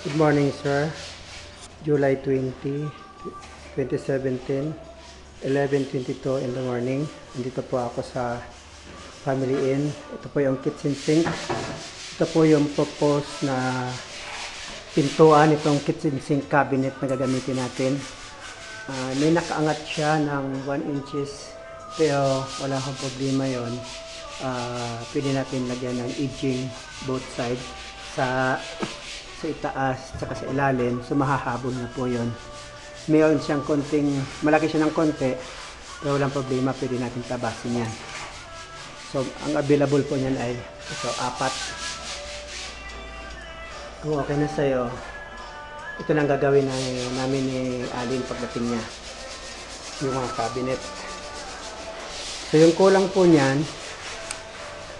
Good morning, sir. July 20, 2017, 11:22 in the morning. Nandito po ako sa Family Inn. Ito po yung kitchen sink. Ito po yung proposed na pintuan itong kitchen sink cabinet na gagamitin natin. May nakaangat siya ng 1 inches pero wala akong problema yon. Pwede natin lagyan ng edging both side sa itaas at sa ilalim, so mahahabol na po yon. Mayroon siyang konting, malaki siya ng konti pero walang problema, pwede natin tabasin yan. So ang available po niyan ay ito, 4. Kung okay na sa'yo, ito nang gagawin namin ni Alin pagdating niya, yung mga cabinet. So yung kulang po niyan,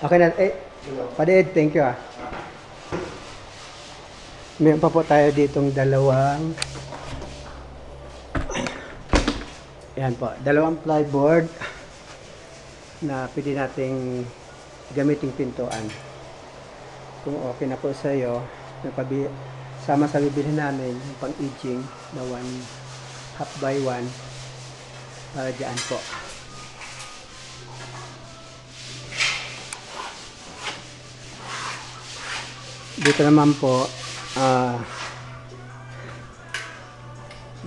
okay na, Padaid, thank you Meron pa po tayo ditong dalawang plyboard na pwede nating gamiting pintuan. Kung okay na po sa iyo, sama sa bibili namin yung pang-edging na 1/2 by 1 para dyan po. Dito naman po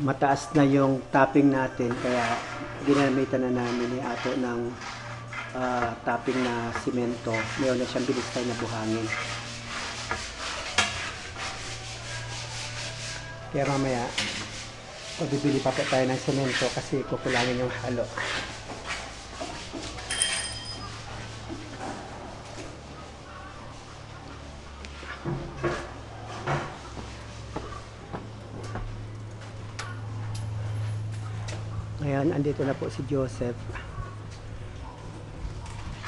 mataas na yung topping natin, kaya ginamitan na namin ni Ato ng topping na simento. Mayroon na siyang bilistay na buhangin. Kaya mamaya bibili pa po tayo ng simento kasi kukulangin yung halo. Ngayon, andito na po si Joseph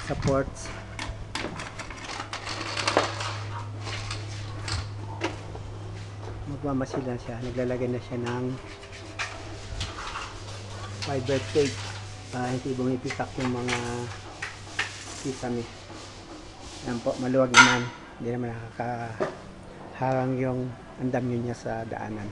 sa ports. Magmamasil na siya. Naglalagay na siya ng fiber tape para hindi bumipitak yung mga kisame. Yan po, maluwag naman. Hindi naman nakakaharang yung andamyo niya sa daanan.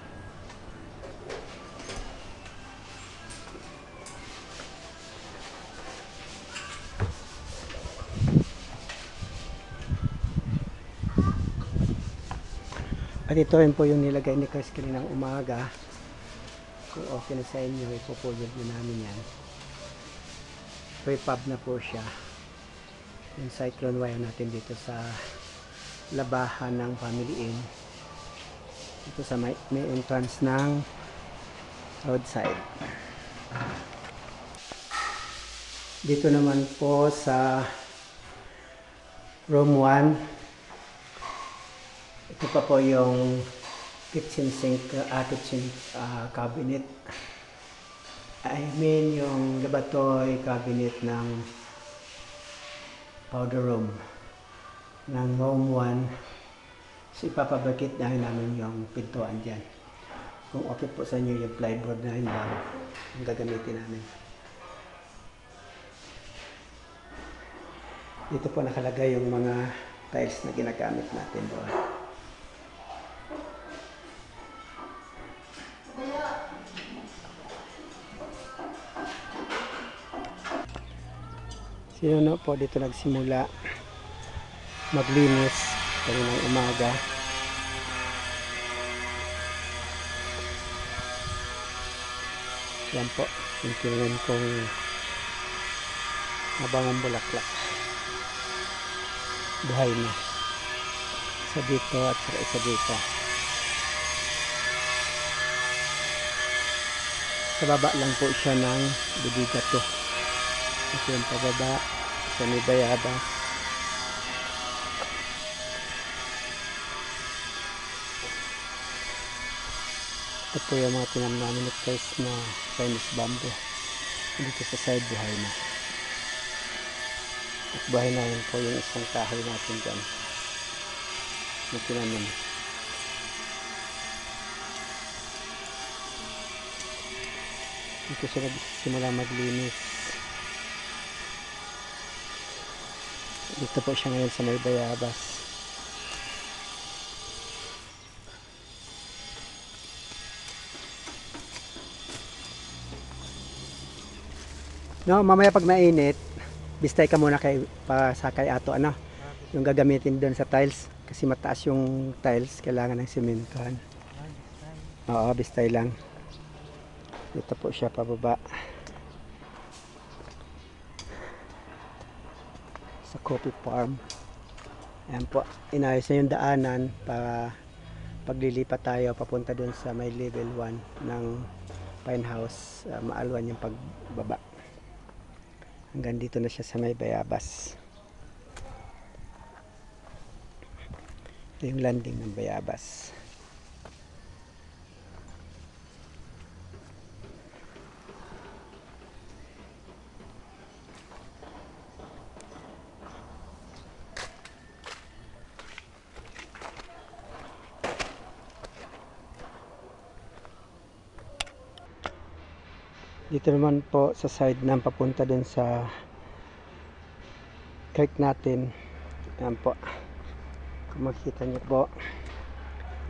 At ito rin po yung nilagay ni Chris kaninang umaga. Kung okay na sa inyo, ipupulot na namin yan. Prefab na po siya. Yung cyclone wire natin dito sa labahan ng Family Inn. Ito sa may entrance ng roadside. Dito naman po sa room 1. Ito pa po yung kitchen sink, cabinet. I mean yung lavatory cabinet ng powder room ng room 1. So ipapabakit na namin yung pintuan dyan. Kung okay po sa inyo yung plyboard na yun lang yung gagamitin namin. Dito po nakalagay yung mga tiles na ginagamit natin doon. Sino po dito nagsimula maglinis kaninang umaga. Yan po, yung tinanim kong mabangong bulaklak. Buhay na. Isa dito at saka isa dito. Sa baba lang po siya ng bibigato. Ito yung pababa sa may bayabas. Ito po yung mga tinam namin at guys na Chinese bamboo. Dito sa side buhay na. At buhay na yun po yung isang kahoy natin dyan na tinanim. Dito siya nagsimula maglinis. Dito po siya ngayon sa may bayabas. No, mamaya pag mainit, bistay ka muna kay pasakay ato ano, yung gagamitin doon sa tiles kasi mataas yung tiles, kailangan ng simentohan. Oo, bistay lang. Dito po siya pababa sa coffee farm. Ayan po, inayos na yung daanan para paglilipat tayo papunta doon sa may level 1 ng Pine House. Maalwan yung pagbaba. Hanggang dito na siya sa may Bayabas. Ito yung landing ng Bayabas. Dito naman po sa side ng papunta dun sa creek natin. Ayan po. Kung makikita nyo po,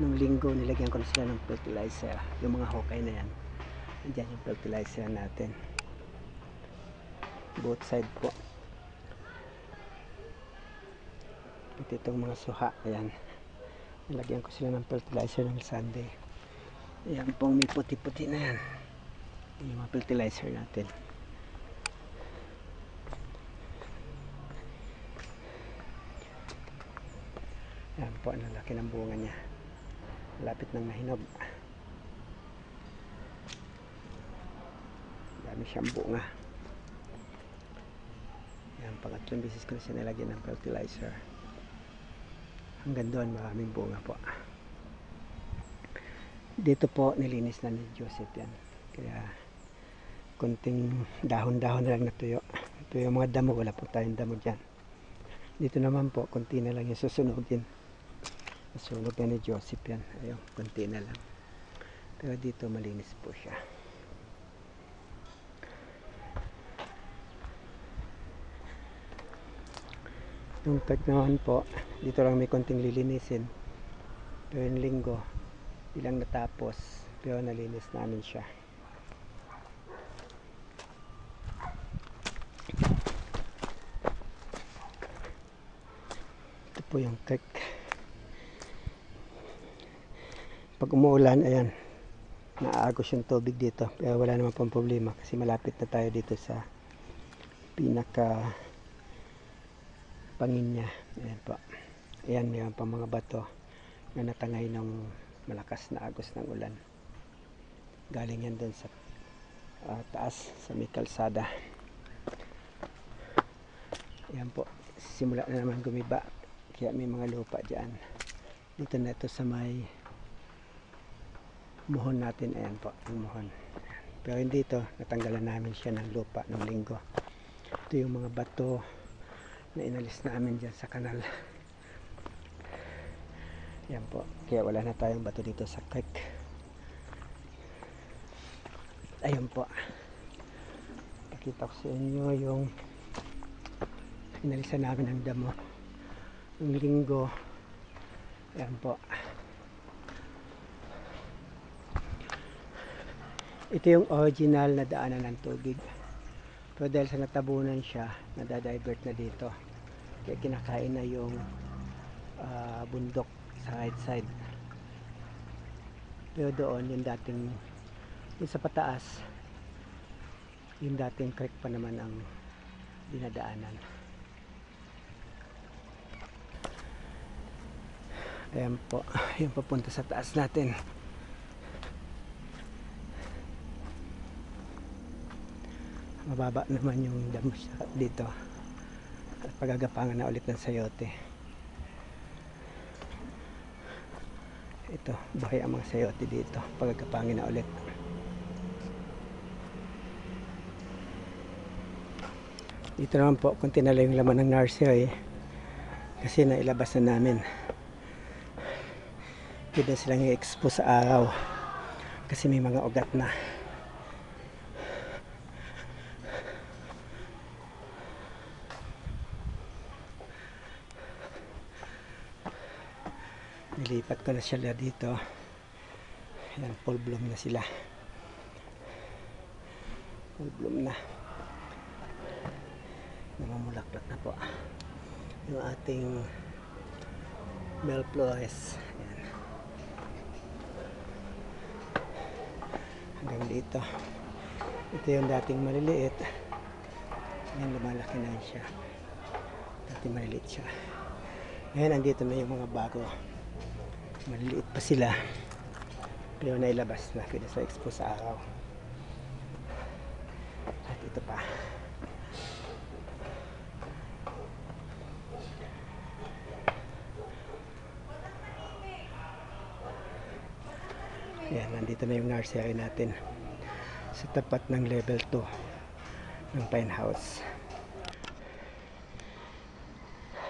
nung linggo nilagyan ko na sila ng fertilizer. Yung mga hokay na yan. Andyan yung fertilizer natin. Both side po. Ito itong mga suha. Ayan. Nilagyan ko sila ng fertilizer ng Sunday. Ayan pong may puti-puti na yan. Yung mga fertilizer natin. Yan po, ang laki ng bunga niya. Malapit ng mahinog. Dami siyang bunga. Yan, pangatlong beses ko na siya nilagyan ng fertilizer. Hanggang doon maraming bunga po. Dito po nilinis na ni Joseph yan. Kaya konting dahon-dahon na lang natuyo. Ito yung mga damo, wala po tayong damo dyan. Dito naman po, konti na lang yung susunugin. Nasunog na ni Joseph yan. Ayun, konti na lang. Pero dito malinis po siya. Yung tag naman po, dito lang may konting lilinisin. Pero yung linggo, ilang natapos. Pero nalinis namin siya. Ito po yung creek. Pag umuulan, ayan, naaagos yung tubig dito. Pero wala naman pong problema kasi malapit na tayo dito sa pinaka pangin niya. Ayan po. Ayan, mayroon pa mga bato na natangay ng malakas na agos ng ulan. Galing yan doon sa taas sa may kalsada. Ayan po, simula na naman gumiba, kaya may mga lupa dyan. Dito na ito sa may muhon natin. Ayan po, yung muhon. Pero hindi ito, natanggalan namin siya ng lupa ng linggo. Ito yung mga bato na inalis namin dyan sa kanal. Ayan po, kaya wala na tayong bato dito sa creek. Ayun po, pakita ko sa inyo yung inalisan namin ng damo ng linggo. Ayan po, ito yung original na daanan ng tubig, pero dahil sa natabunan siya, nadadivert na dito, kaya kinakain na yung bundok sa right side. Pero doon yung dating, yung sa pataas, yung dating creek pa naman ang dinadaanan. Ayan po, yung papunta sa taas natin. Mababa naman yung damo dito. At pagagapangan na ulit ng sayote. Ito, buhay ang mga sayote dito. Pagagapangin na ulit. Dito naman po, kunti na lang yung laman ng nursery. Kasi nailabas na namin. Pwede silang i-expose sa araw. Kasi may mga ugat na. Nilipat ko na sila dito. Ayan, full bloom na sila. Full bloom na. namumulaklak na po yung ating Melflores. Ayan. Hanggang dito. Ito yung dating maliliit. Ngayon lumalaki na siya. Dati maliliit siya. Ngayon andito na yung mga bago. Maliliit pa sila. Pero nailabas na. Pwede sa expose sa araw. At ito pa. Ayan, nandito na yung nursery natin sa tapat ng level 2 ng Pine House.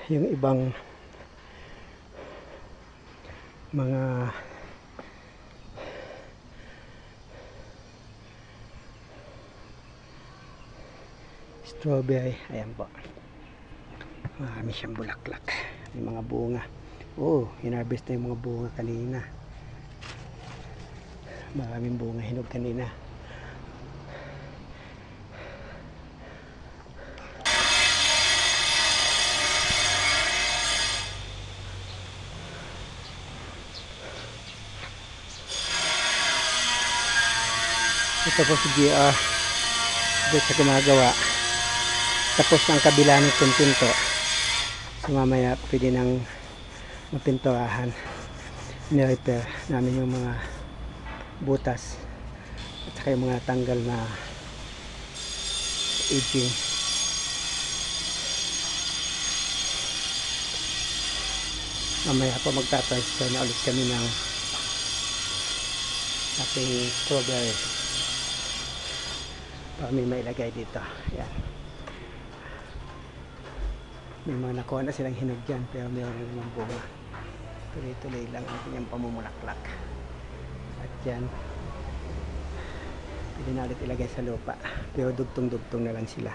Yung ibang mga strawberry, ayan po, marami siyang bulaklak, may mga bunga. Oh, hinarvest na yung mga bunga kanina. Maraming bunga hinog kanina. Ito po si GR dito sa gumagawa. Tapos ang kabila ng pinto. So mamaya pwede nang mapinturahan. Ni-repair namin yung mga butas at saka yung mga tanggal na aging. Mamaya po magta-transfer na ulit kami ng ating strawberry para may mailagay dito. Yan. May mga nakuha na silang hinog dyan pero mayroon namang bunga. Tuloy-tuloy lang ang kanyang pamumulaklak. At yan, pwede na ulit ilagay sa lupa pero dugtong-dugtong na lang sila.